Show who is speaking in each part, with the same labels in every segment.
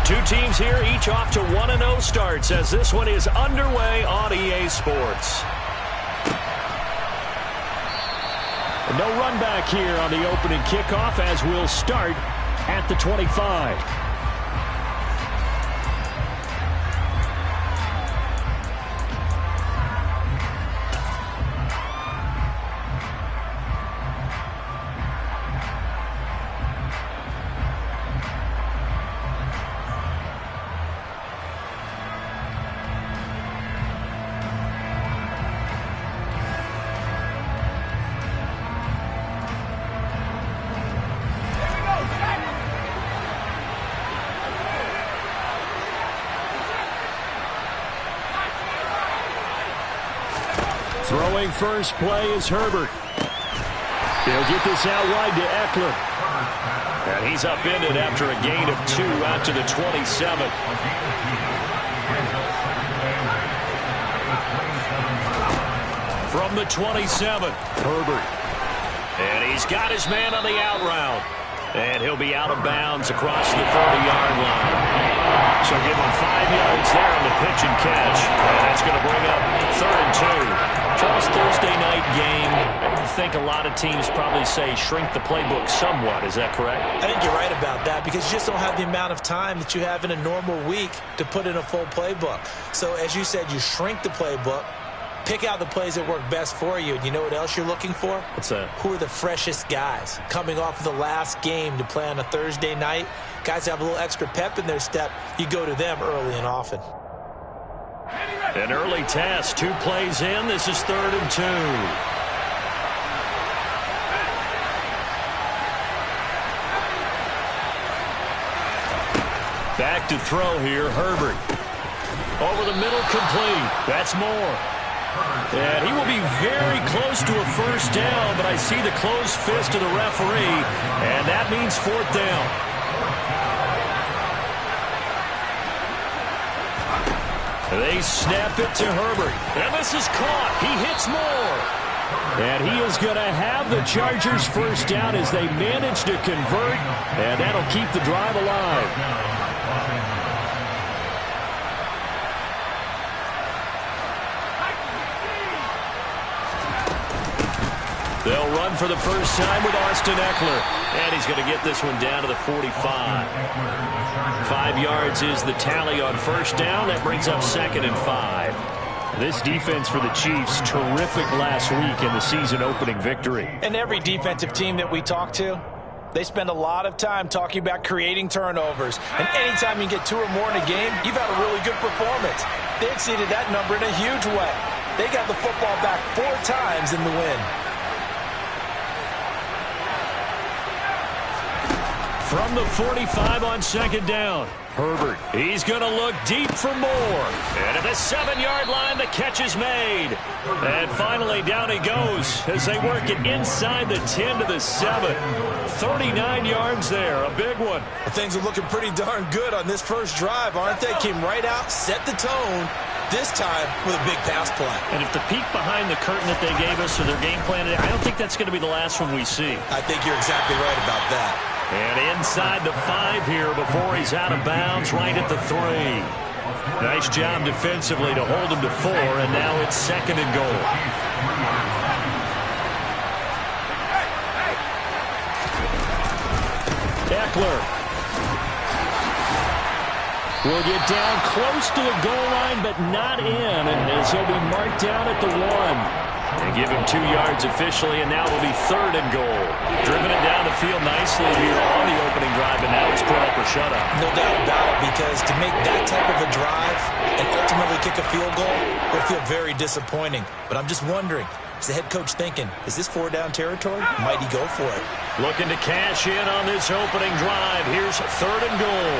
Speaker 1: Two teams here, each off to 1-0 starts as this one is underway on EA Sports. No run back here on the opening kickoff as we'll start at the 25. Throwing first play is Herbert. He'll get this out wide to Eckler. And he's upended after a gain of 2 out to the 27. From the 27, Herbert. And he's got his man on the out route. And he'll be out of bounds across the 30-yard line. So give him 5 yards there on the pitch and catch. And that's going to bring up 3rd and 2. Charles, Thursday night game, I think a lot of teams probably say shrink the playbook somewhat. Is that correct?
Speaker 2: I think you're right about that because you just don't have the amount of time that you have in a normal week to put in a full playbook. So as you said, you shrink the playbook, pick out the plays that work best for you. And you know what else you're looking for?
Speaker 1: What's that? Who
Speaker 2: are the freshest guys coming off of the last game to play on a Thursday night? Guys have a little extra pep in their step. You go to them early and often.
Speaker 1: An early test, 2 plays in. This is 3rd and 2. Back to throw here, Herbert. Over the middle, complete. That's more. And he will be very close to a first down, but I see the closed fist of the referee, and that means 4th down. They snap it to Herbert. And this is caught. He hits more. And he is going to have the Chargers first down as they manage to convert. And that'll keep the drive alive. They'll run for the first time with Austin Eckler. And he's going to get this one down to the 45. 5 yards is the tally on first down. That brings up 2nd and 5. This defense for the Chiefs, terrific last week in the season opening victory.
Speaker 2: And every defensive team that we talk to, they spend a lot of time talking about creating turnovers. And anytime you get 2 or more in a game, you've had a really good performance. They exceeded that number in a huge way. They got the football back 4 times in the win.
Speaker 1: From the 45 on 2nd down, Herbert. He's going to look deep for more. And at the 7-yard line, the catch is made. And finally, down he goes as they work it inside the 10 to the 7. 39 yards there, a big one.
Speaker 2: Well, things are looking pretty darn good on this first drive, aren't they? Came right out, set the tone, this time with a big pass play.
Speaker 1: And if the peek behind the curtain that they gave us or their game plan, I don't think that's going to be the last one we see.
Speaker 2: I think you're exactly right about that.
Speaker 1: And inside the 5 here before he's out of bounds, right at the 3. Nice job defensively to hold him to 4, and now it's 2nd and goal. Eckler will get down close to the goal line, but not in, as he'll be marked down at the 1. They give him 2 yards officially, and now it'll be 3rd and goal. Driven it down the field nicely here on the opening drive, and now it's put up or shut up.
Speaker 2: No doubt about it, because to make that type of a drive and ultimately kick a field goal will feel very disappointing. But I'm just wondering, is the head coach thinking, is this 4-down territory? Might he go for it?
Speaker 1: Looking to cash in on this opening drive. Here's 3rd and goal.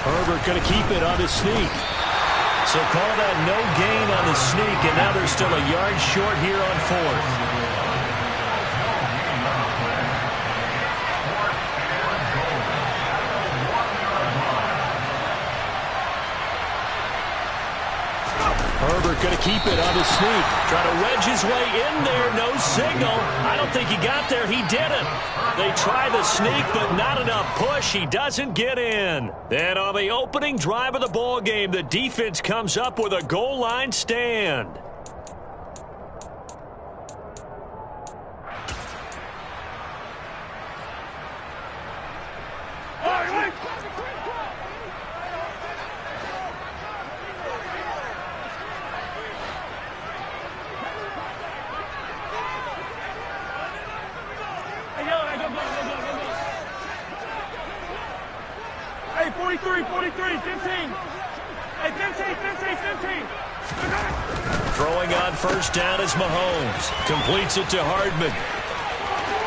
Speaker 1: Herbert going to keep it on his sneak. So call that no gain on the sneak, and now they're still a yard short here on 4th. Herbert going to keep it on the sneak. Trying to wedge his way in there. No signal. I don't think he got there. He didn't. They try the sneak, but not enough push. He doesn't get in. And on the opening drive of the ball game, the defense comes up with a goal line stand.
Speaker 3: Hey, 43, 15. Hey, 15.
Speaker 1: Throwing on first down is Mahomes. Completes it to Hardman.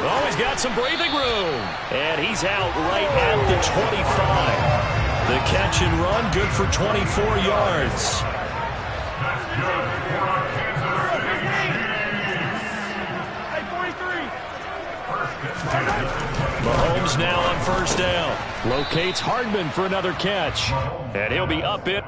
Speaker 1: Oh, he's got some breathing room. And he's out right at the 25. The catch and run, good for 24 yards. Mahomes now on first down. Locates Hardman for another catch. And he'll be up it.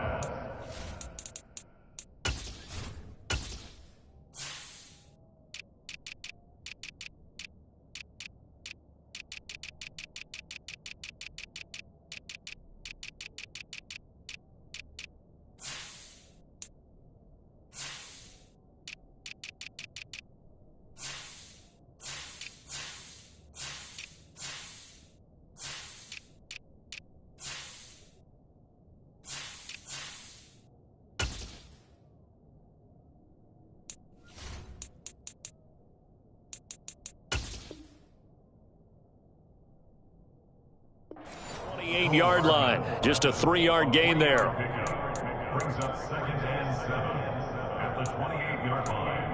Speaker 1: Yard line. Just a 3-yard gain there.
Speaker 4: Brings up 2nd and 7 at the 28-yard line.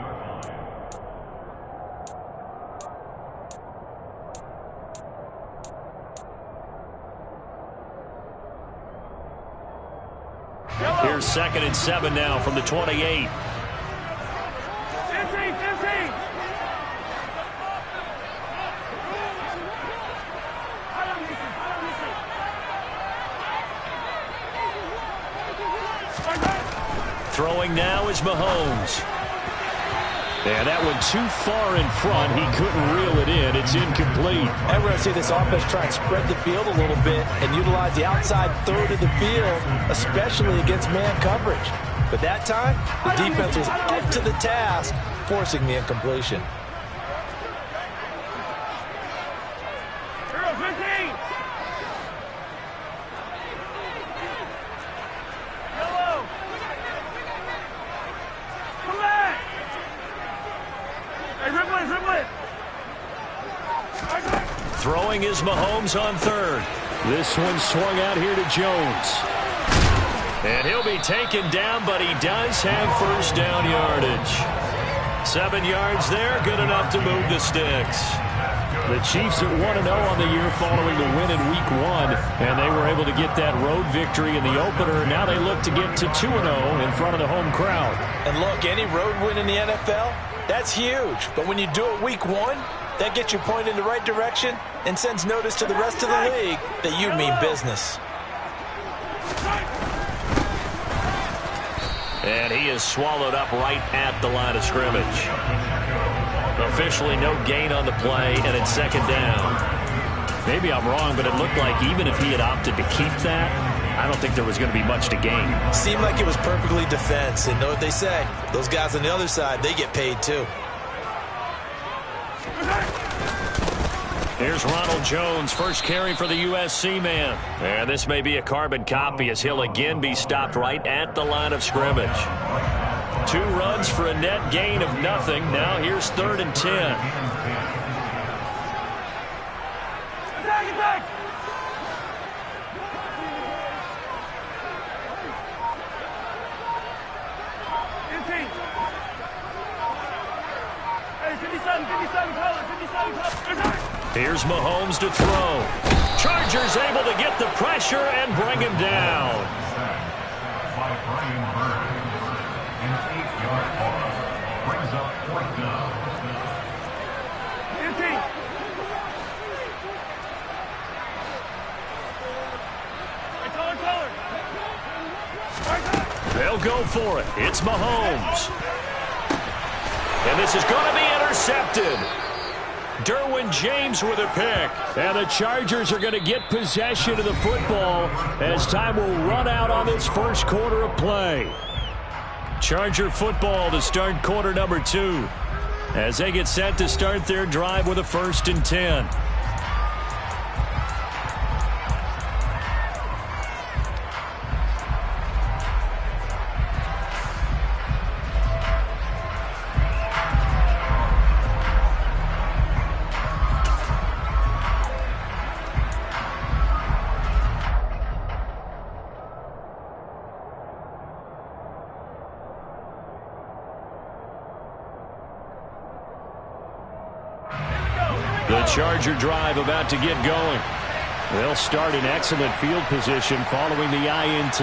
Speaker 1: Here's 2nd and 7 now from the 28.
Speaker 3: 15.
Speaker 1: Throwing now is Mahomes. And that one too far in front. He couldn't reel it in. It's incomplete.
Speaker 2: And we're going to see this offense try and spread the field a little bit and utilize the outside third of the field, especially against man coverage. But that time, the defense was up to the task, forcing the incompletion.
Speaker 1: Throwing is Mahomes on third. This one swung out here to Jones. And he'll be taken down, but he does have first down yardage. 7 yards there, good enough to move the sticks. The Chiefs at 1-0 on the year following the win in Week 1, and they were able to get that road victory in the opener. Now they look to get to 2-0 in front of the home crowd.
Speaker 2: And look, any road win in the NFL, that's huge. But when you do it Week 1, that gets you pointed in the right direction and sends notice to the rest of the league that you mean business.
Speaker 1: And he is swallowed up right at the line of scrimmage. Officially no gain on the play, and it's 2nd down. Maybe I'm wrong, but it looked like even if he had opted to keep that, I don't think there was going to be much to gain.
Speaker 2: Seemed like it was perfectly defense, and know what they say. Those guys on the other side, they get paid too.
Speaker 1: Here's Ronald Jones, first carry for the USC man. And this may be a carbon copy as he'll again be stopped right at the line of scrimmage. 2 runs for a net gain of nothing. Now here's 3rd and 10.
Speaker 3: Attack! Hey, 57, color.
Speaker 1: Here's Mahomes to throw. Chargers able to get the pressure and bring him down.
Speaker 4: By Brian Burns. An 8-yard pause. Brings up 4th down.
Speaker 3: 15.
Speaker 1: They'll go for it. It's Mahomes. And this is going to be intercepted. Derwin James with a pick. And the Chargers are going to get possession of the football as time will run out on this first quarter of play. Charger football to start quarter number 2 as they get set to start their drive with a 1st and 10. The Charger drive about to get going. They'll start in excellent field position following the INT.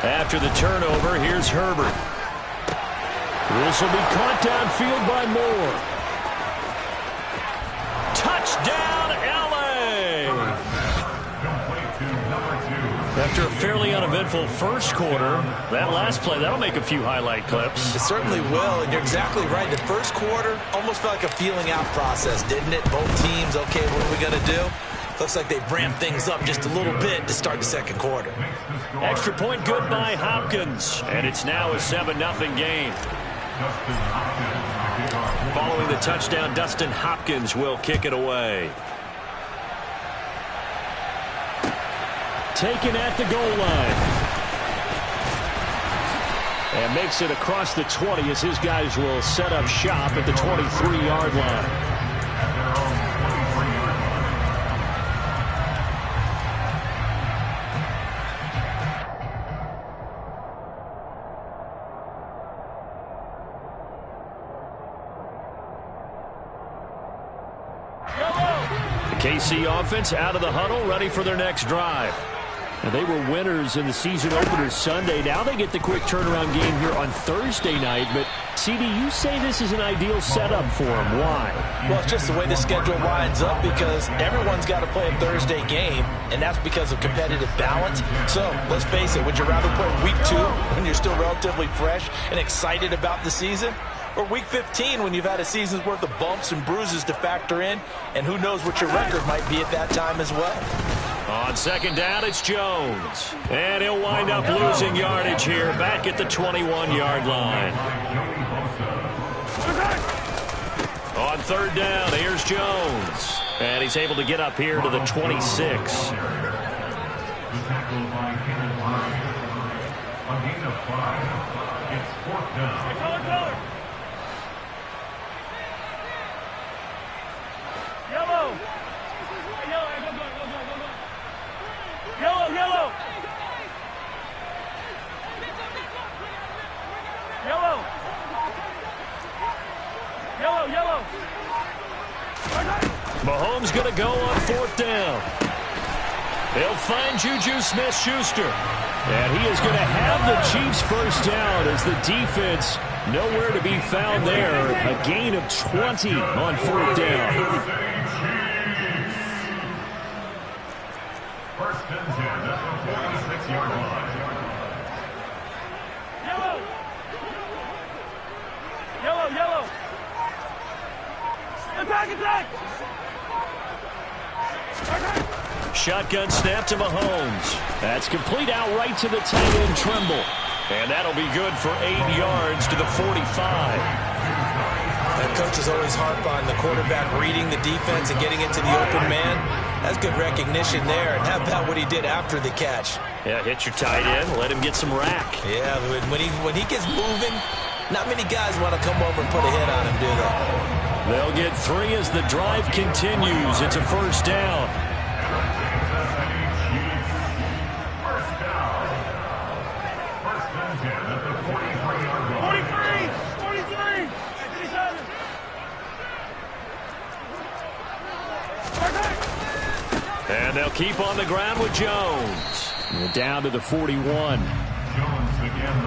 Speaker 1: After the turnover, here's Herbert. This will be caught downfield by Moore. Touchdown, L.A. After a fairly uneventful first quarter, that last play, that'll make a few highlight clips.
Speaker 2: It certainly will, and you're exactly right. The first quarter almost felt like a feeling out process, didn't it? Both teams, okay, what are we going to do? Looks like they ramped things up just a little bit to start the second quarter.
Speaker 1: Extra point good by Hopkins, and it's now a 7-0 game. Following the touchdown, Dustin Hopkins will kick it away. Taken at the goal line. And makes it across the 20 as his guys will set up shop at the 23-yard line. The KC offense out of the huddle, ready for their next drive. And they were winners in the season opener Sunday. Now they get the quick turnaround game here on Thursday night. But, CD, you say this is an ideal setup for them. Why?
Speaker 2: Well, it's just the way the schedule lines up because everyone's got to play a Thursday game, and that's because of competitive balance. So, let's face it, would you rather play week 2 when you're still relatively fresh and excited about the season? Or week 15 when you've had a season's worth of bumps and bruises to factor in, and who knows what your record might be at that time as well.
Speaker 1: On second down, it's Jones. And he'll wind up losing yardage here back at the 21-yard line. On third down, here's Jones. And he's able to get up here to the 26. Mahomes going to go on fourth down. They'll find Juju Smith-Schuster. And he is going to have the Chiefs first down as the defense nowhere to be found there. A gain of 20 on fourth down.
Speaker 4: First and 10 at the 46-yard line.
Speaker 3: Yellow. Attack.
Speaker 1: Shotgun snap to Mahomes. That's complete out right to the tight end, Trimble. And that'll be good for 8 yards to the 45.
Speaker 2: That coaches always harp on the quarterback reading the defense and getting into the open man. That's good recognition there. And how about what he did after the catch?
Speaker 1: Yeah, hit your tight end, let him get some rack.
Speaker 2: Yeah, when he gets moving, not many guys want to come over and put a hit on him, do they?
Speaker 1: They'll get 3 as the drive continues. It's a first down. And they'll keep on the ground with Jones. Down to the 41.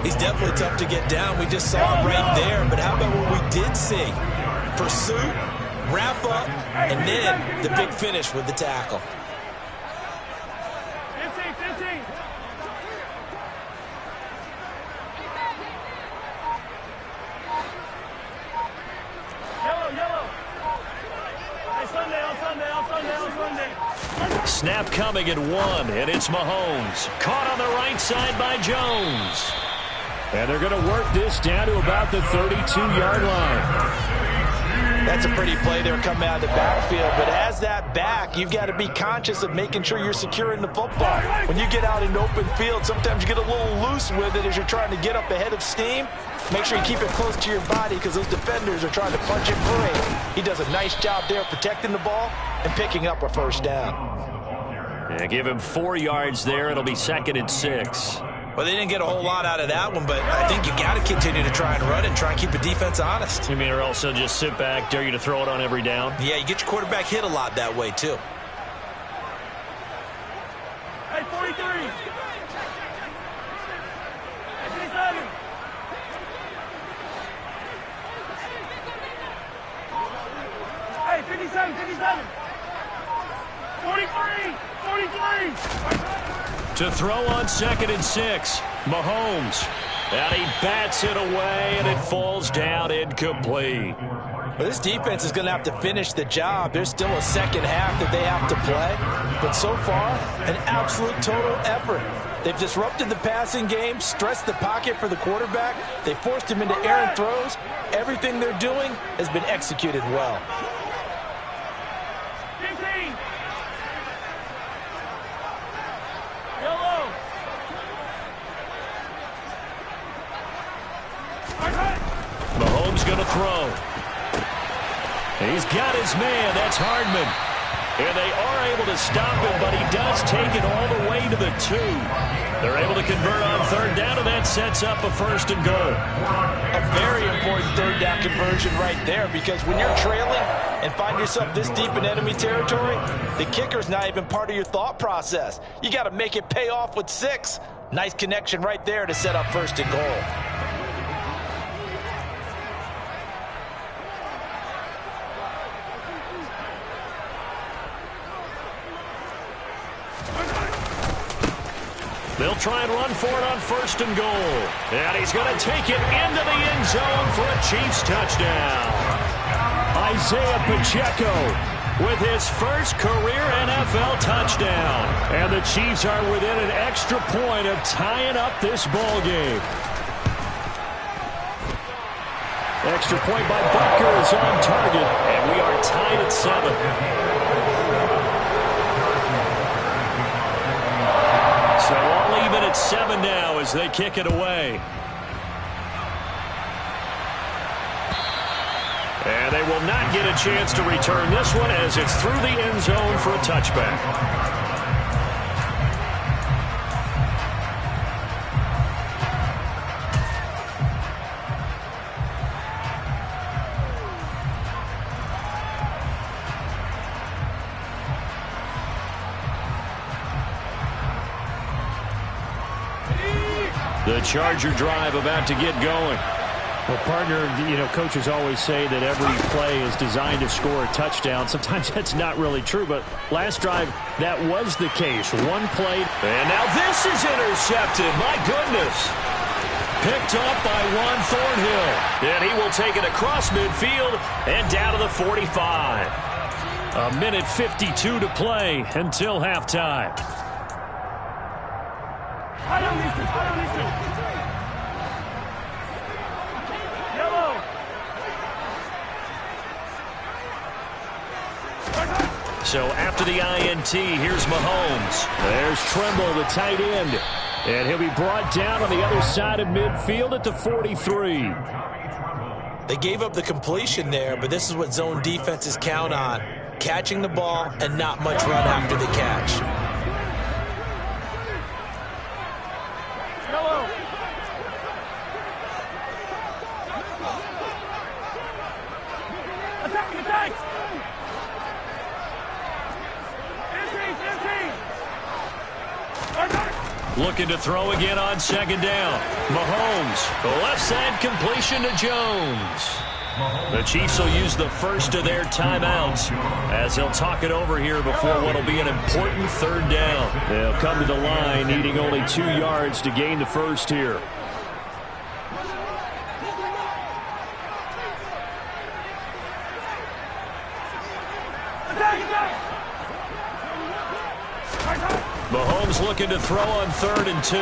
Speaker 2: He's definitely tough to get down. We just saw him right there. But how about what we did see? Pursuit, wrap up, and then the big finish with the tackle.
Speaker 3: 15.
Speaker 1: snap coming at 1, and it's Mahomes. Caught on the right side by Jones. And they're going to work this down to about the 32-yard line.
Speaker 2: That's a pretty play there coming out of the backfield, but as that back, you've got to be conscious of making sure you're securing the football. When you get out in open field, sometimes you get a little loose with it as you're trying to get up ahead of steam. Make sure you keep it close to your body because those defenders are trying to punch it free. He does a nice job there protecting the ball and picking up a first down.
Speaker 1: Yeah, give him 4 yards there. It'll be 2nd and 6.
Speaker 2: Well, they didn't get a whole lot out of that one, but I think you got to continue to try and run and try and keep the defense honest.
Speaker 1: You mean, or also just sit back, dare you to throw it on every down?
Speaker 2: Yeah, you get your quarterback hit a lot that way, too.
Speaker 3: Hey, 43. Hey, 57. Hey, 57, 57. 43, 43.
Speaker 1: To throw on 2nd and 6, Mahomes. And he bats it away, and it falls down incomplete.
Speaker 2: Well, this defense is going to have to finish the job. There's still a second half that they have to play. But so far, an absolute total effort. They've disrupted the passing game, stressed the pocket for the quarterback. They forced him into errant throws. Everything they're doing has been executed well.
Speaker 3: 15. Yellow.
Speaker 1: Mahomes going to throw. He's got his man. That's Hardman. And they are able to stop him, but he does take it all the way to the 2. They're able to convert on 3rd down, and that sets up a 1st and goal.
Speaker 2: A very important 3rd down conversion right there, because when you're trailing and find yourself this deep in enemy territory, the kicker's not even part of your thought process. You got to make it pay off with 6. Nice connection right there to set up 1st and goal.
Speaker 1: They'll try and run for it on 1st and goal. And he's going to take it into the end zone for a Chiefs touchdown. Isaiah Pacheco with his first career NFL touchdown. And the Chiefs are within an extra point of tying up this ball game. Extra point by Butker is on target. And we are tied at 7. So all even at 7 now as they kick it away. And they will not get a chance to return this one as it's through the end zone for a touchback. The Charger drive about to get going.
Speaker 5: Well, partner, coaches always say that every play is designed to score a touchdown. Sometimes that's not really true, but last drive, that was the case. One play.
Speaker 1: And now this is intercepted. My goodness. Picked up by Juan Thornhill. And he will take it across midfield and down to the 45. A minute 52 to play until halftime.
Speaker 3: I don't need to. Yellow.
Speaker 1: So after the INT, here's Mahomes. There's Tremble, the tight end. And he'll be brought down on the other side of midfield at the 43.
Speaker 2: They gave up the completion there, but this is what zone defenses count on. Catching the ball and not much run after the catch.
Speaker 1: Looking to throw again on 2nd down. Mahomes, the left side completion to Jones. The Chiefs will use the first of their timeouts as they'll talk it over here before what will be an important 3rd down. They'll come to the line needing only 2 yards to gain the first here. Mahomes looking to throw on 3rd and 2.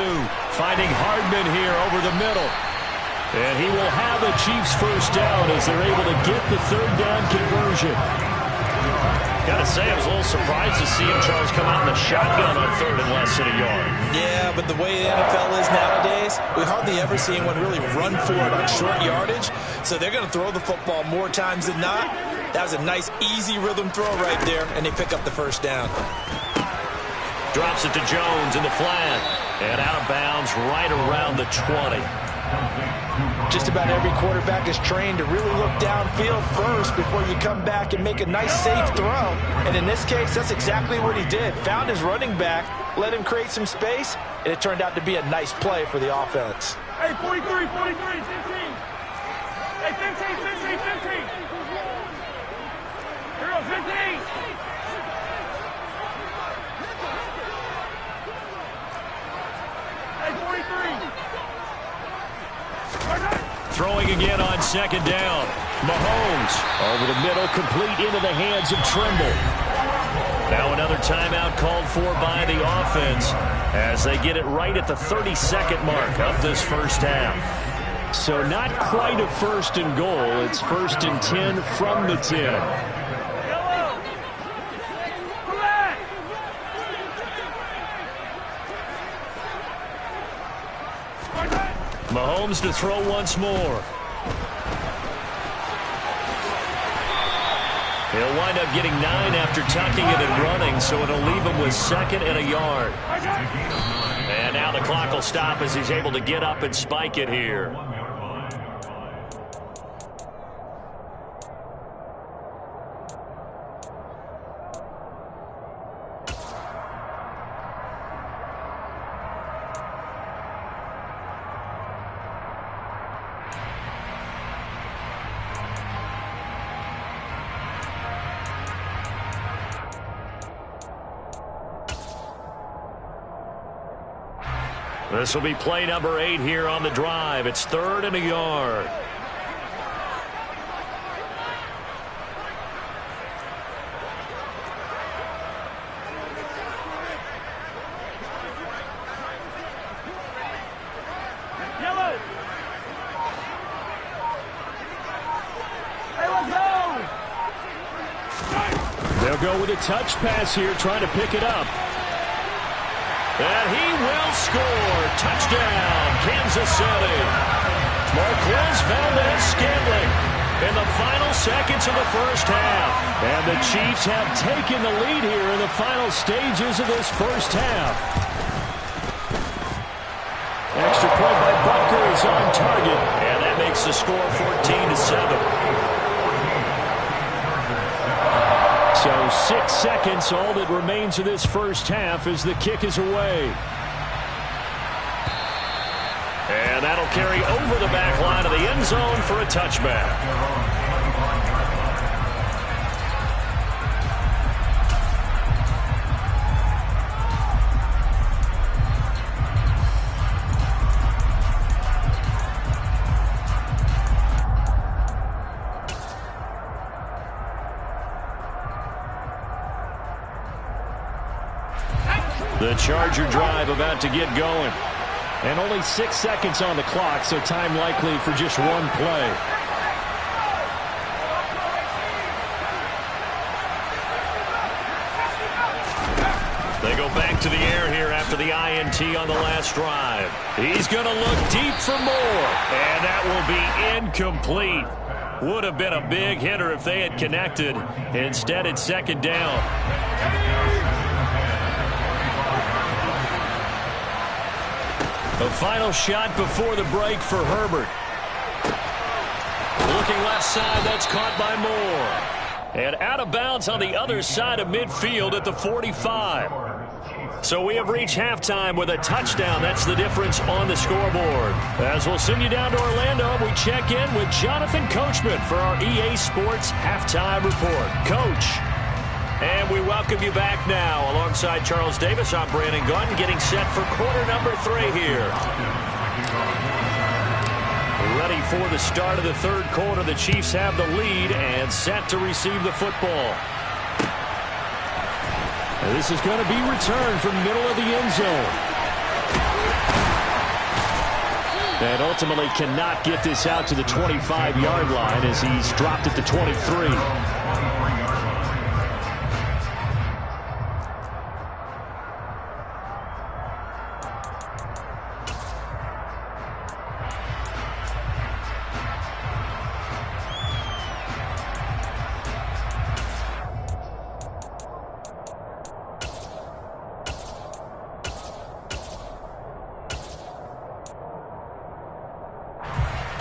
Speaker 1: Finding Hardman here over the middle. And he will have the Chiefs first down as they're able to get the 3rd down conversion. Got to say, I was a little surprised to see him, Charles, come out in the shotgun on 3rd and less than a yard.
Speaker 2: Yeah, but the way the NFL is nowadays, we hardly ever see anyone really run for it on short yardage. So they're going to throw the football more times than not. That was a nice, easy rhythm throw right there, and they pick up the first down.
Speaker 1: Drops it to Jones in the flat. And out of bounds right around the 20.
Speaker 2: Just about every quarterback is trained to really look downfield first before you come back and make a nice, safe throw. And in this case, that's exactly what he did. Found his running back, let him create some space, and it turned out to be a nice play for the offense.
Speaker 3: Hey, 43, 15. Hey, 15. Here goes 15. Hey, 43.
Speaker 1: Throwing again on 2nd down. Mahomes over the middle, complete into the hands of Trimble. Now another timeout called for by the offense as they get it right at the 32nd mark of this first half.
Speaker 5: So not quite a 1st and goal. It's 1st and 10 from the 10.
Speaker 1: Mahomes to throw once more. He'll wind up getting 9 after tucking it and running, so it'll leave him with 2nd and a yard. And now the clock will stop as he's able to get up and spike it here. This will be play number 8 here on the drive. It's 3rd and a yard.
Speaker 3: Yellow. Hey, let's go.
Speaker 5: They'll go with a touch pass here, trying to pick it up.
Speaker 1: And he will score. Touchdown, Kansas City. Marquez Valdez-Scantling in the final seconds of the first half.
Speaker 5: And the Chiefs have taken the lead here in the final stages of this first half. Extra point by Butker is on target.
Speaker 1: And that makes the score 14-7.
Speaker 5: So 6 seconds, all that remains of this first half as the kick is away.
Speaker 1: And that'll carry over the back line of the end zone for a touchback.
Speaker 5: The Charger drive about to get going. And only 6 seconds on the clock, so time likely for just one play.
Speaker 1: They go back to the air here after the INT on the last drive. He's going to look deep for more. And that will be incomplete. Would have been a big hitter if they had connected. Instead, it's 2nd down. The final shot before the break for Herbert. Looking left side, that's caught by Moore. And out of bounds on the other side of midfield at the 45. So we have reached halftime with a touchdown. That's the difference on the scoreboard. As we'll send you down to Orlando, we check in with Jonathan Coachman for our EA Sports Halftime Report. Coach. And we welcome you back now. Alongside Charles Davis, I'm Brandon Gunn, getting set for quarter number 3 here. Ready for the start of the third quarter. The Chiefs have the lead and set to receive the football.
Speaker 5: And this is going to be returned from middle of the end zone. And ultimately cannot get this out to the 25-yard line as he's dropped at the 23.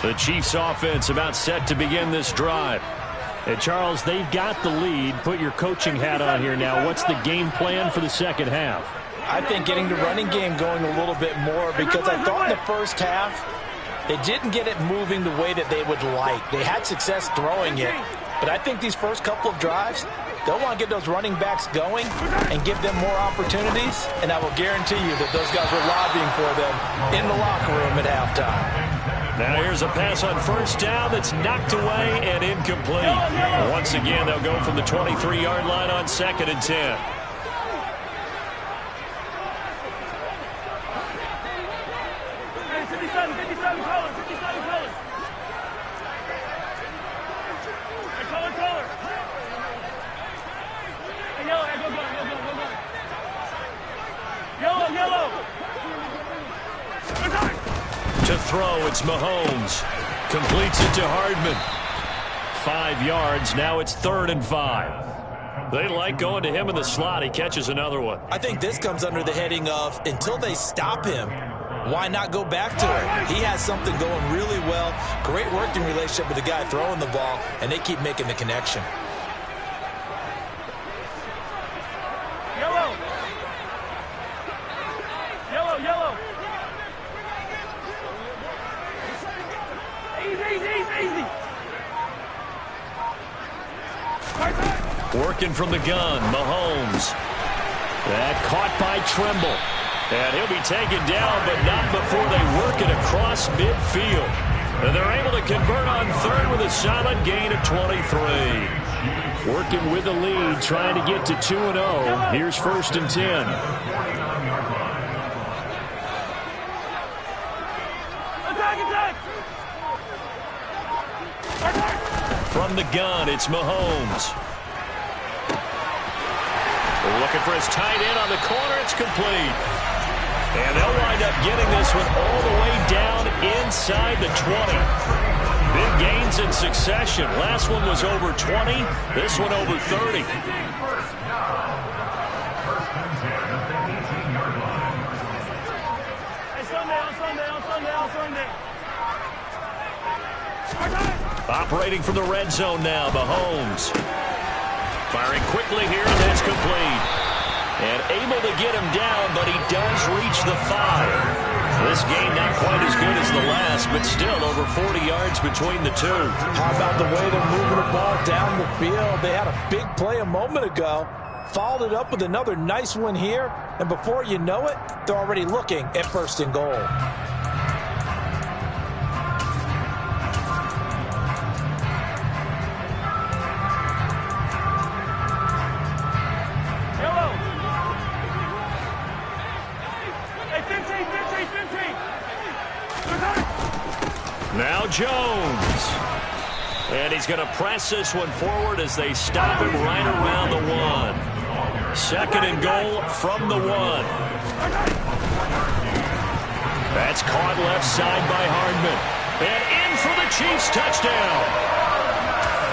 Speaker 5: The Chiefs offense about set to begin this drive. And Charles, they've got the lead. Put your coaching hat on here now. What's the game plan for the second half?
Speaker 2: I think getting the running game going a little bit more, because I thought in the first half they didn't get it moving the way that they would like. They had success throwing it, but I think these first couple of drives, they'll want to get those running backs going and give them more opportunities, and I will guarantee you that those guys are lobbying for them in the locker room at halftime.
Speaker 1: Now here's a pass on first down that's knocked away and incomplete. Once again, they'll go from the 23-yard line on 2nd and 10.
Speaker 3: Hey, 57 color, 57 color. Hey, color. Hey, yellow, hey, go. Yellow.
Speaker 1: To throw, it's Mahomes. Completes it to Hardman. 5 yards. Now it's 3rd and 5. They like going to him in the slot. He catches another one.
Speaker 2: I think this comes under the heading of, until they stop him, why not go back to him? He has something going really well. Great working relationship with the guy throwing the ball, and they keep making the connection.
Speaker 3: Yellow. Easy.
Speaker 1: Working from the gun, Mahomes. That caught by Tremble. And he'll be taken down, but not before they work it across midfield. And they're able to convert on 3rd with a solid gain of 23.
Speaker 5: Working with the lead, trying to get to 2-0. Here's 1st and 10.
Speaker 1: From the gun, it's Mahomes. Looking for his tight end on the corner. It's complete. And they'll wind up getting this one all the way down inside the 20. Big gains in succession. Last one was over 20. This one over 30. Operating from the red zone now, Mahomes. Firing quickly here, and that's complete. And able to get him down, but he does reach the 5. This game not quite as good as the last, but still over 40 yards between the two.
Speaker 2: How about the way they're moving the ball down the field? They had a big play a moment ago, followed it up with another nice one here, and before you know it, they're already looking at 1st and goal.
Speaker 1: Now Jones. And he's going to press this one forward as they stop him right around the 1. 2nd and goal from the 1. That's caught left side by Hardman. And in for the Chiefs touchdown.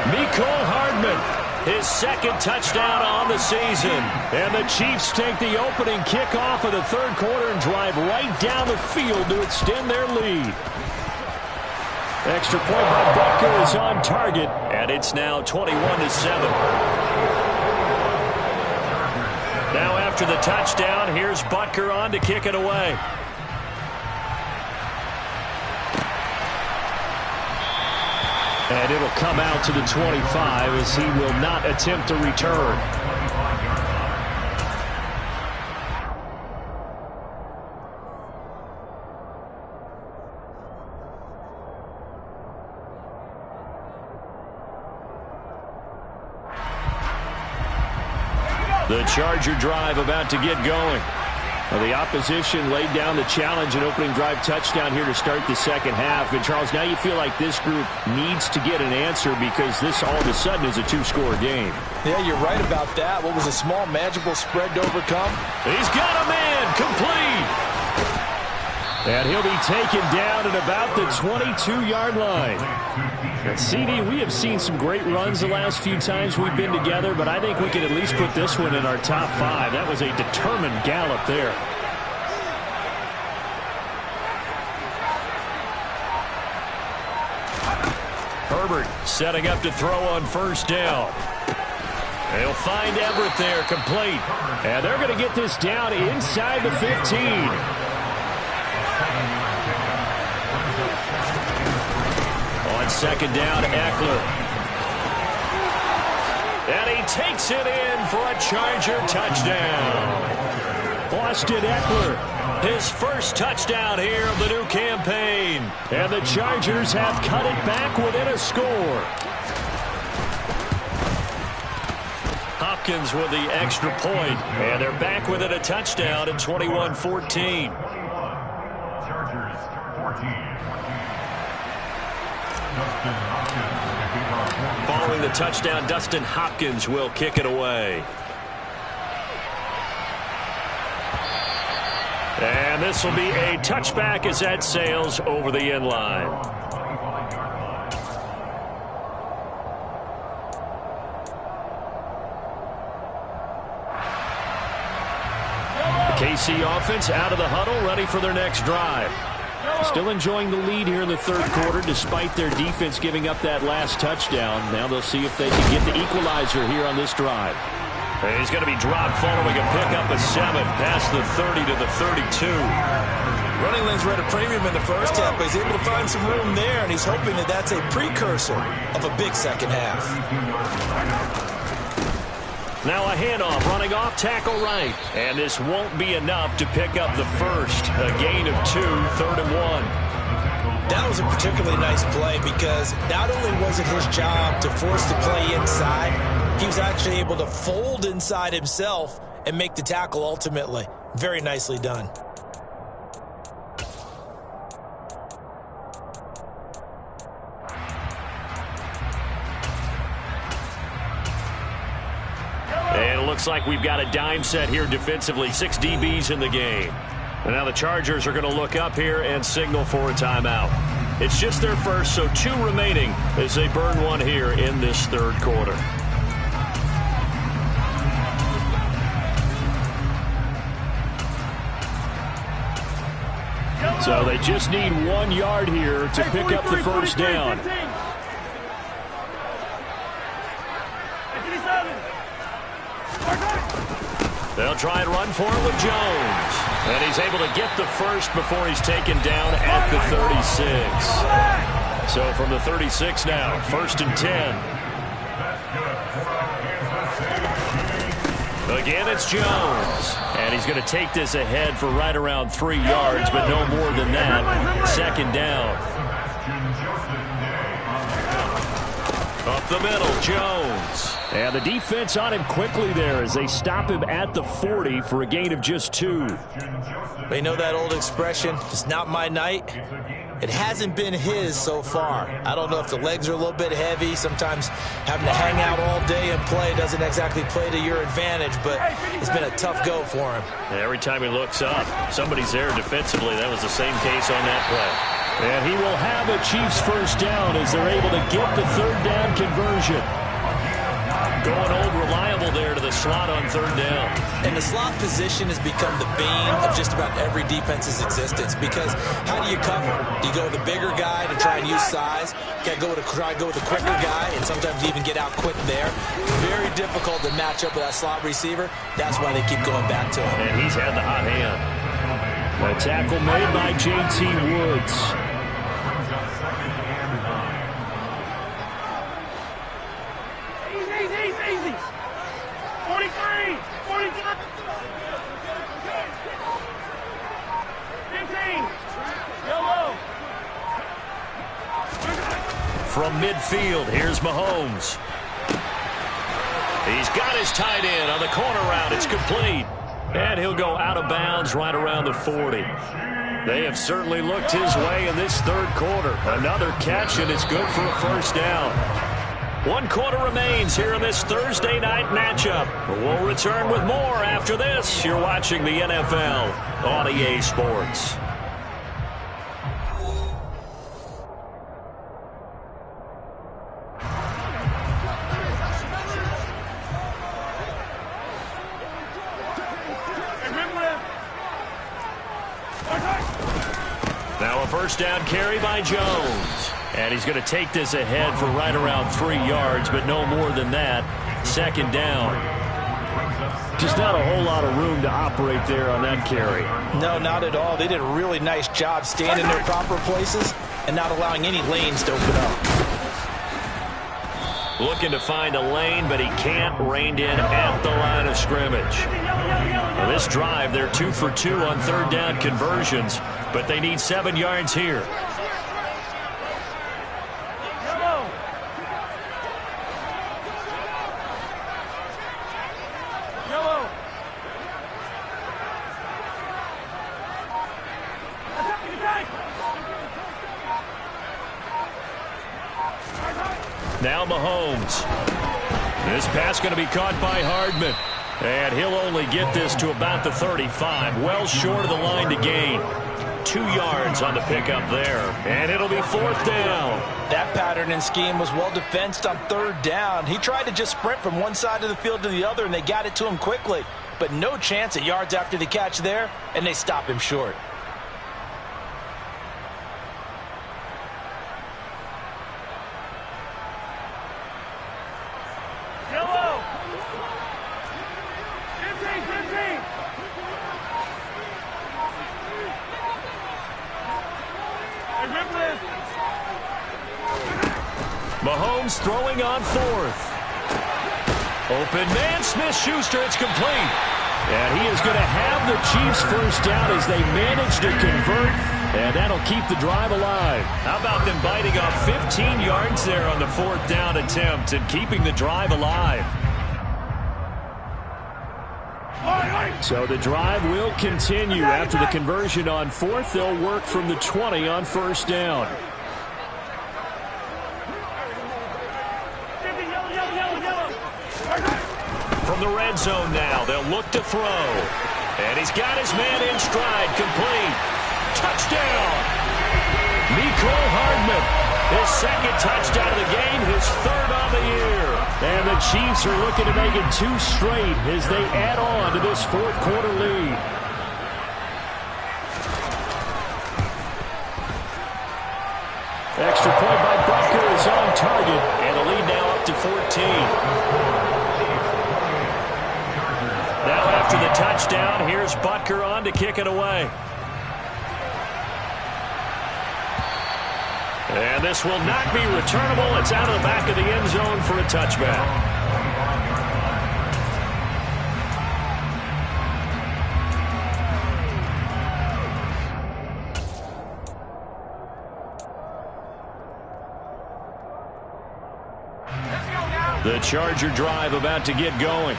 Speaker 1: Mecole Hardman, his 2nd touchdown on the season. And the Chiefs take the opening kickoff of the 3rd quarter and drive right down the field to extend their lead. Extra point by Butker is on target, and it's now 21-7. Now after the touchdown, here's Butker on to kick it away. And it'll come out to the 25 as he will not attempt to return. The Charger drive about to get going.
Speaker 5: Well, the opposition laid down the challenge and opening drive touchdown here to start the second half. And, Charles, now you feel like this group needs to get an answer because this all of a sudden is a two-score game.
Speaker 2: Yeah, you're right about that. What was a small, manageable spread to overcome?
Speaker 1: He's got a man complete.
Speaker 5: And he'll be taken down at about the 22-yard line. And CD, we have seen some great runs the last few times we've been together, but I think we can at least put this one in our top 5. That was a determined gallop there.
Speaker 1: Herbert setting up to throw on first down. They'll find Everett there, complete.
Speaker 5: And they're going to get this down inside the 15.
Speaker 1: On second down, Eckler. And he takes it in for a Charger touchdown.
Speaker 5: Austin Eckler,
Speaker 1: his first touchdown here of the new campaign.
Speaker 5: And the Chargers have cut it back within a score.
Speaker 1: Hopkins with the extra point. And they're back within a touchdown at 21-14.
Speaker 4: Chargers 14.
Speaker 1: Following the touchdown, Dustin Hopkins will kick it away. And this will be a touchback as that sails over the end line. The KC offense out of the huddle, ready for their next drive.
Speaker 5: Still enjoying the lead here in the third quarter despite their defense giving up that last touchdown. Now they'll see if they can get the equalizer here on this drive.
Speaker 1: He's going to be dropped following a pickup of 7 past the 30 to the 32.
Speaker 2: Running lanes were at a premium in the first half, but he's able to find some room there, and he's hoping that that's a precursor of a big second half.
Speaker 1: Now a handoff, running off tackle right. And this won't be enough to pick up the first. A gain of 2, 3rd and 1.
Speaker 2: That was a particularly nice play because not only was it his job to force the play inside, he was actually able to fold inside himself and make the tackle ultimately. Very nicely done.
Speaker 1: And it looks like we've got a dime set here defensively. 6 DBs in the game. And now the Chargers are going to look up here and signal for a timeout. It's just their first, so 2 remaining as they burn one here in this third quarter.
Speaker 5: So they just need 1 yard here to pick up the first down.
Speaker 1: They'll try and run for it with Jones. And he's able to get the first before he's taken down at the 36. So from the 36 now, 1st and 10. Again, it's Jones. And he's going to take this ahead for right around 3 yards, but no more than that. 2nd down. Up the middle, Jones.
Speaker 5: And the defense on him quickly there as they stop him at the 40 for a gain of just 2.
Speaker 2: They know that old expression, it's not my night. It hasn't been his so far. I don't know if the legs are a little bit heavy. Sometimes having to hang out all day and play doesn't exactly play to your advantage, but it's been a tough go for him.
Speaker 1: Every time he looks up, somebody's there defensively. That was the same case on that play.
Speaker 5: And he will have a Chiefs first down as they're able to get the 3rd down conversion.
Speaker 1: Going old reliable there to the slot on 3rd down.
Speaker 2: And the slot position has become the bane of just about every defense's existence because how do you cover? Do you go with the bigger guy to try and use size? You got to try to go with the quicker guy, and sometimes you even get out quick there. Very difficult to match up with that slot receiver. That's why they keep going back to him.
Speaker 1: And he's had the hot hand.
Speaker 5: A tackle made by J.T. Woods.
Speaker 3: Easy. 43. 43. 15. Yellow.
Speaker 1: From midfield, here's Mahomes. He's got his tight end on the corner route. It's complete. And he'll go out of bounds right around the 40. They have certainly looked his way in this third quarter. Another catch, and it's good for a first down. 1 quarter remains here in this Thursday night matchup. We'll return with more after this. You're watching the NFL on EA Sports. Now a first down carry by Jones. And he's going to take this ahead for right around 3 yards, but no more than that. Second down.
Speaker 5: Just not a whole lot of room to operate there on that carry.
Speaker 2: No, not at all. They did a really nice job staying in their proper places and not allowing any lanes to open up.
Speaker 1: Looking to find a lane, but he can't. Reined in at the line of scrimmage. Well, this drive, they're 2 for 2 on third down conversions, but they need 7 yards here. Now Mahomes. This pass going to be caught by Hardman. And he'll only get this to about the 35. Well short of the line to gain. 2 yards on the pickup there. And it'll be fourth down.
Speaker 2: That pattern and scheme was well defensed on third down. He tried to just sprint from one side of the field to the other, and they got it to him quickly. But no chance at yards after the catch there, and they stop him short.
Speaker 1: Mahomes throwing on fourth. Open man, Smith-Schuster, it's complete. And he is going to have the Chiefs first down as they manage to convert, and that'll keep the drive alive. How about them biting off 15 yards there on the fourth down attempt and keeping the drive alive?
Speaker 5: So the drive will continue. After the conversion on fourth, they'll work from the 20 on first down.
Speaker 1: From the red zone now, they'll look to throw. And he's got his man in stride, complete. Touchdown! Mecole Hardman, his second touchdown of the game, his third on the year.
Speaker 5: And the Chiefs are looking to make it 2 straight as they add on to this fourth quarter lead. Extra point by Butker is on target,
Speaker 1: and the lead now up to 14. Now after the touchdown, here's Butker on to kick it away. And this will not be returnable. It's out of the back of the end zone for a touchback. The Charger drive about to get going.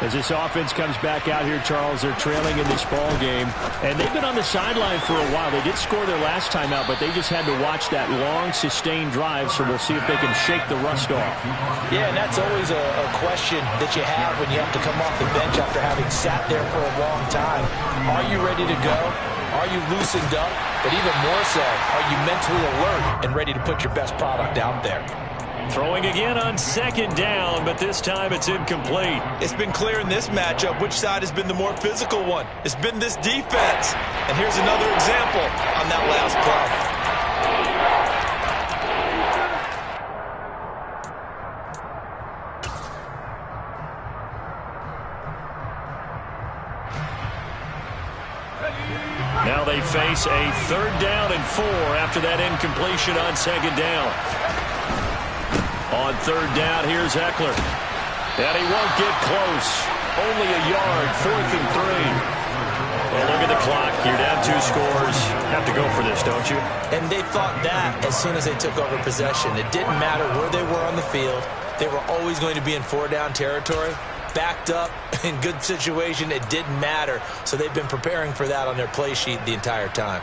Speaker 5: As this offense comes back out here, Charles, they're trailing in this ball game. And they've been on the sideline for a while. They did score their last time out, but they just had to watch that long, sustained drive, so we'll see if they can shake the rust off.
Speaker 2: Yeah, and that's always a question that you have when you have to come off the bench after having sat there for a long time. Are you ready to go? Are you loosened up? But even more so, are you mentally alert and ready to put your best product out there?
Speaker 1: Throwing again on second down, but this time it's incomplete.
Speaker 2: It's been clear in this matchup which side has been the more physical one. It's been this defense. And here's another example on that last play.
Speaker 1: Now they face a 3rd down and 4 after that incompletion on second down. On 3rd down, here's Eckler. And he won't get close. Only a yard, 4th and 3. Well, look at the clock. You're down 2 scores. Have to go for this, don't you?
Speaker 2: And they thought that as soon as they took over possession. It didn't matter where they were on the field. They were always going to be in 4-down territory. Backed up, in good situation, it didn't matter. So they've been preparing for that on their play sheet the entire time.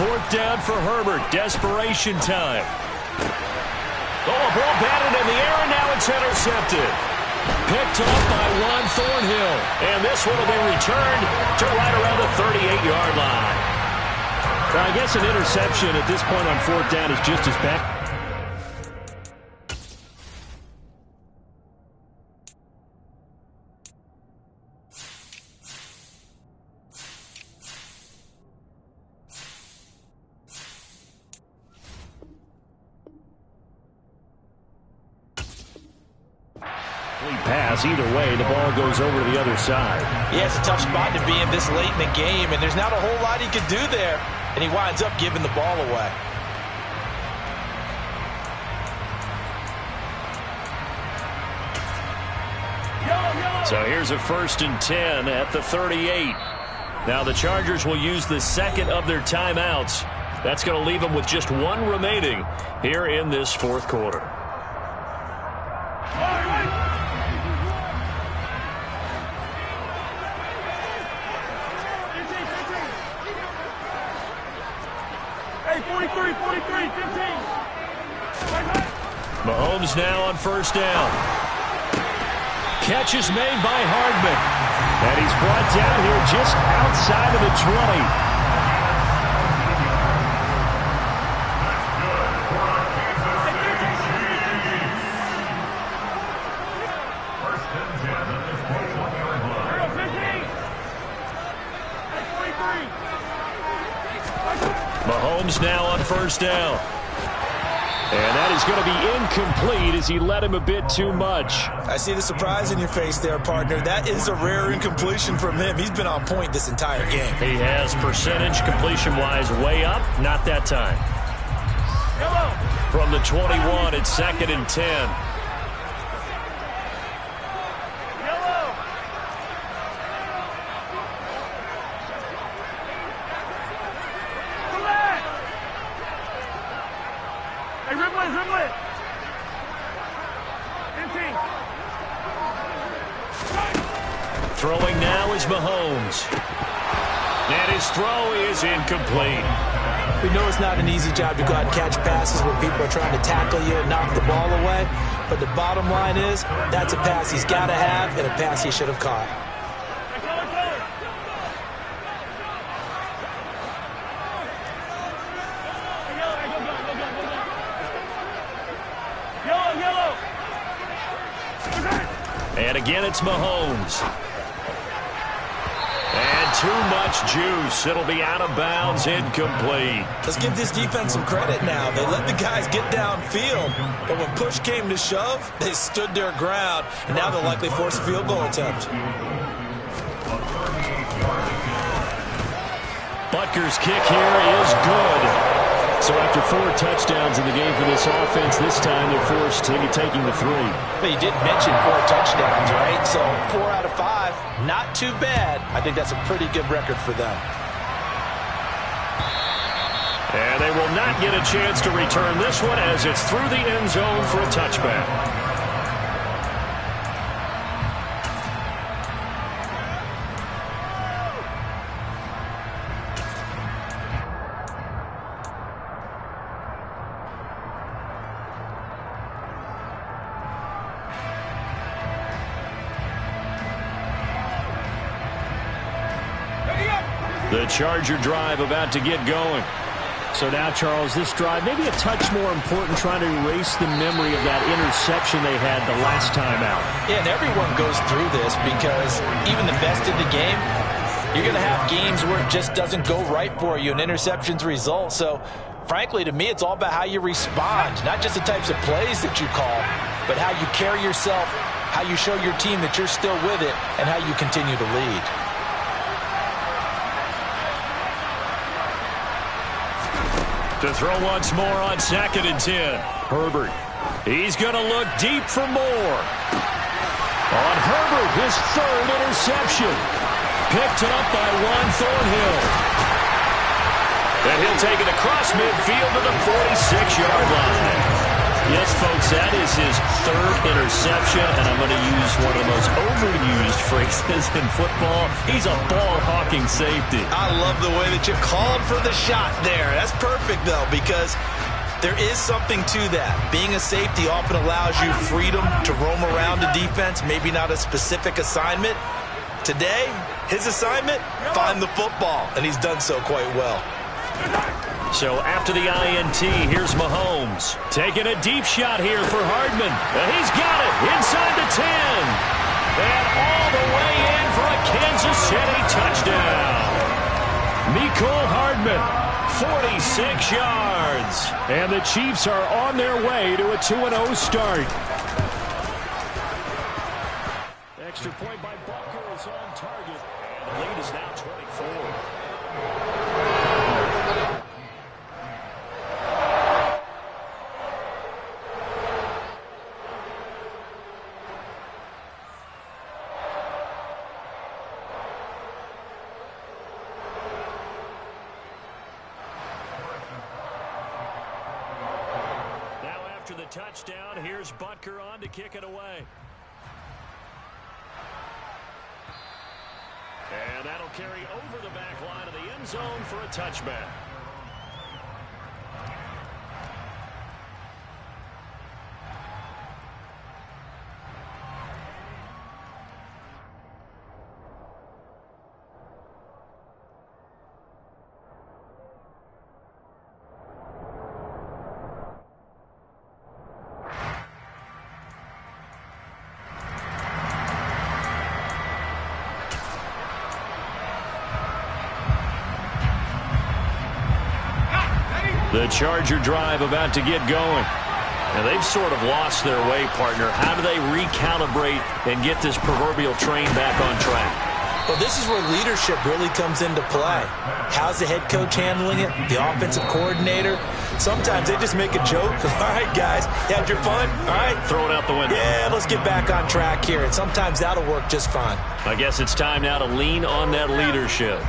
Speaker 5: Fourth down for Herbert. Desperation time. Oh, a ball batted in the air, and now it's intercepted. Picked off by Juan Thornhill. And this one will be returned to right around the 38-yard line. Now, I guess an interception at this point on fourth down is just as bad. Pass. Either way, the ball goes over to the other side.
Speaker 2: Yeah, it's a tough spot to be in this late in the game, and there's not a whole lot he could do there. And he winds up giving the ball away.
Speaker 5: So here's a 1st and 10 at the 38. Now the Chargers will use the second of their timeouts. That's going to leave them with just 1 remaining here in this 4th quarter. Mahomes now on 1st down. Catch is made by Hardman. And he's brought down here just outside of the 20. Mahomes now on 1st down. And that is going to be incomplete as he led him a bit too much.
Speaker 2: I see the surprise in your face there, partner. That is a rare incompletion from him. He's been on point this entire game.
Speaker 5: He has percentage completion-wise way up. Not that time. From the 21, it's 2nd and 10. Throwing now is Mahomes. And his throw is incomplete.
Speaker 2: We know it's not an easy job to go out and catch passes when people are trying to tackle you and knock the ball away. But the bottom line is, that's a pass he's got to have and a pass he should have caught.
Speaker 5: And again, it's Mahomes. And too much juice. It'll be out of bounds, incomplete.
Speaker 2: Let's give this defense some credit now. They let the guys get downfield, but when push came to shove, they stood their ground, and now they'll likely force a field goal attempt.
Speaker 5: Butker's kick here is good. So after 4 touchdowns in the game for this offense, this time they're forced to be taking the 3.
Speaker 2: But you did mention 4 touchdowns, right? So 4 out of 5, not too bad. I think that's a pretty good record for them.
Speaker 5: And they will not get a chance to return this one as it's through the end zone for a touchback. The Charger drive about to get going. So now, Charles, this drive maybe a touch more important, trying to erase the memory of that interception they had the last time out.
Speaker 2: Yeah, and everyone goes through this because even the best in the game, you're going to have games where it just doesn't go right for you and interceptions result. So, frankly, to me, it's all about how you respond, not just the types of plays that you call, but how you carry yourself, how you show your team that you're still with it, and how you continue to lead.
Speaker 1: To throw once more on 2nd and 10. Herbert. He's going to look deep for more. On Herbert, his 3rd interception. Picked up by Juan Thornhill. And he'll take it across midfield to the 46-yard line. Yes, folks, that is his 3rd interception, and I'm going to use one of the most overused phrases in football. He's a ball-hawking safety.
Speaker 2: I love the way that you called for the shot there. That's perfect, though, because there is something to that. Being a safety often allows you freedom to roam around the defense, maybe not a specific assignment. Today, his assignment, find the football, and he's done so quite well.
Speaker 1: So after the INT, here's Mahomes. Taking a deep shot here for Hardman. And he's got it inside the 10. And all the way in for a Kansas City touchdown. Mecole Hardman, 46 yards. And the Chiefs are on their way to a 2-0 start. Extra point by Butker is on target. And the lead is now 24. The touchdown. Here's Butker on to kick it away. And that'll carry over the back line of the end zone for a touchback. The Charger drive about to get going. And they've sort of lost their way, partner. How do they recalibrate and get this proverbial train back on track?
Speaker 2: Well, this is where leadership really comes into play. How's the head coach handling it? The offensive coordinator? Sometimes they just make a joke. All right, guys, you had your fun? All right.
Speaker 1: Throw it out the window.
Speaker 2: Yeah, let's get back on track here. And sometimes that'll work just fine.
Speaker 1: I guess it's time now to lean on that leadership.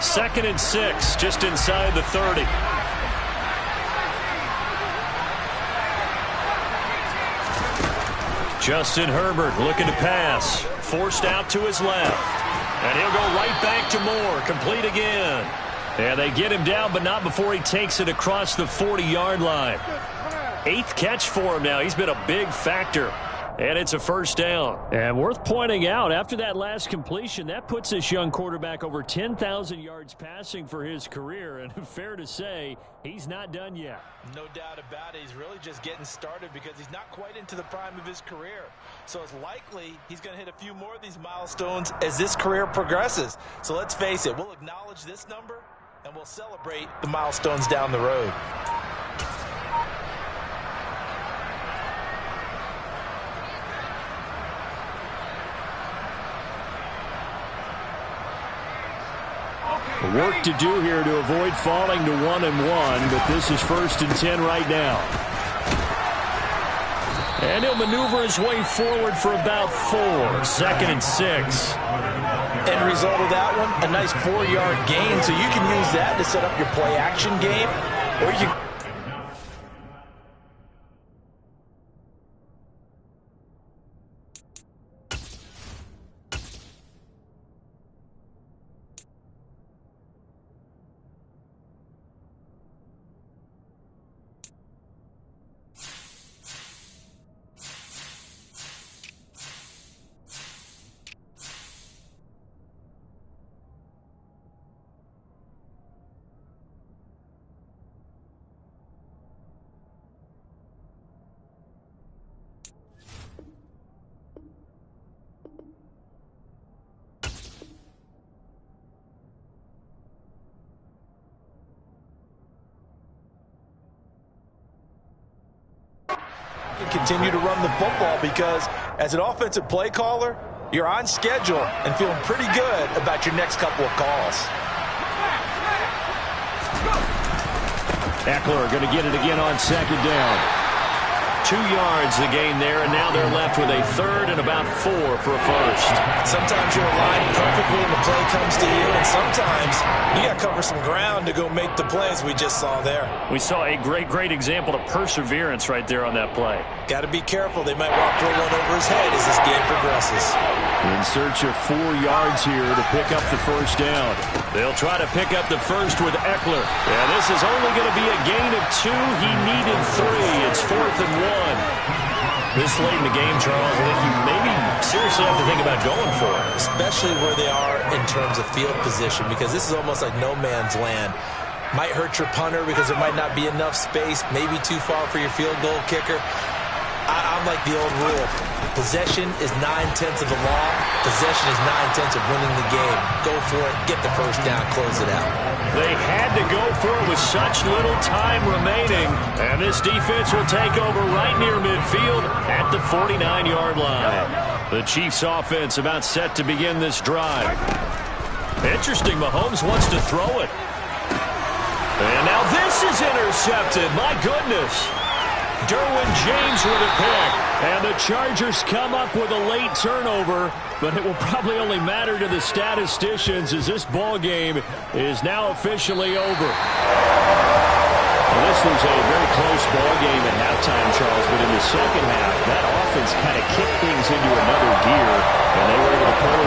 Speaker 1: Second and 6, just inside the 30. Justin Herbert looking to pass. Forced out to his left. And he'll go right back to Moore. Complete again. And they get him down, but not before he takes it across the 40-yard line. 8th catch for him now. He's been a big factor. And it's a first down. And worth pointing out, after that last completion, that puts this young quarterback over 10,000 yards passing for his career. And fair to say, he's not done yet.
Speaker 2: No doubt about it. He's really just getting started because he's not quite into the prime of his career. So it's likely he's going to hit a few more of these milestones as this career progresses. So let's face it, we'll acknowledge this number and we'll celebrate the milestones down the road.
Speaker 5: Work to do here to avoid falling to 1-1, but this is 1st and 10 right now. And he'll maneuver his way forward for about 4. 2nd and 6.
Speaker 2: End result of that one, a nice 4-yard gain, so you can use that to set up your play action game, or you can and continue to run the football, because as an offensive play caller, you're on schedule and feeling pretty good about your next couple of calls.
Speaker 5: Eckler going to get it again on second down. 2 yards the gain there, and now they're left with a third and about 4 for a first.
Speaker 2: Sometimes you're aligned perfectly and the play comes to you, and sometimes you got to cover some ground to go make the plays we just saw there.
Speaker 5: We saw a great example of perseverance right there on that play.
Speaker 2: Got to be careful. They might walk throw one over his head as this game progresses.
Speaker 5: In search of 4 yards here to pick up the first down. They'll try to pick up the first with Eckler. Yeah, this is only going to be a gain of 2. He needed 3. It's 4th and 1. This late in the game, Charles, I think you maybe seriously have to think about going for it.
Speaker 2: Especially where they are in terms of field position, because this is almost like no man's land. Might hurt your punter because there might not be enough space, maybe too far for your field goal kicker. I'm like the old rule. Possession is 9/10 of the law. Possession is 9/10 of winning the game. Go for it, get the first down, close it out.
Speaker 5: They had to go for it with such little time remaining. And this defense will take over right near midfield at the 49-yard line. The Chiefs offense about set to begin this drive. Interesting, Mahomes wants to throw it. And now this is intercepted. My goodness. Derwin James with a pick. And the Chargers come up with a late turnover, but it will probably only matter to the statisticians as this ball game is now officially over. Well, this was a very close ball game at halftime, Charles, but in the second half, that offense kind of kicked things into another gear, and they were able to pull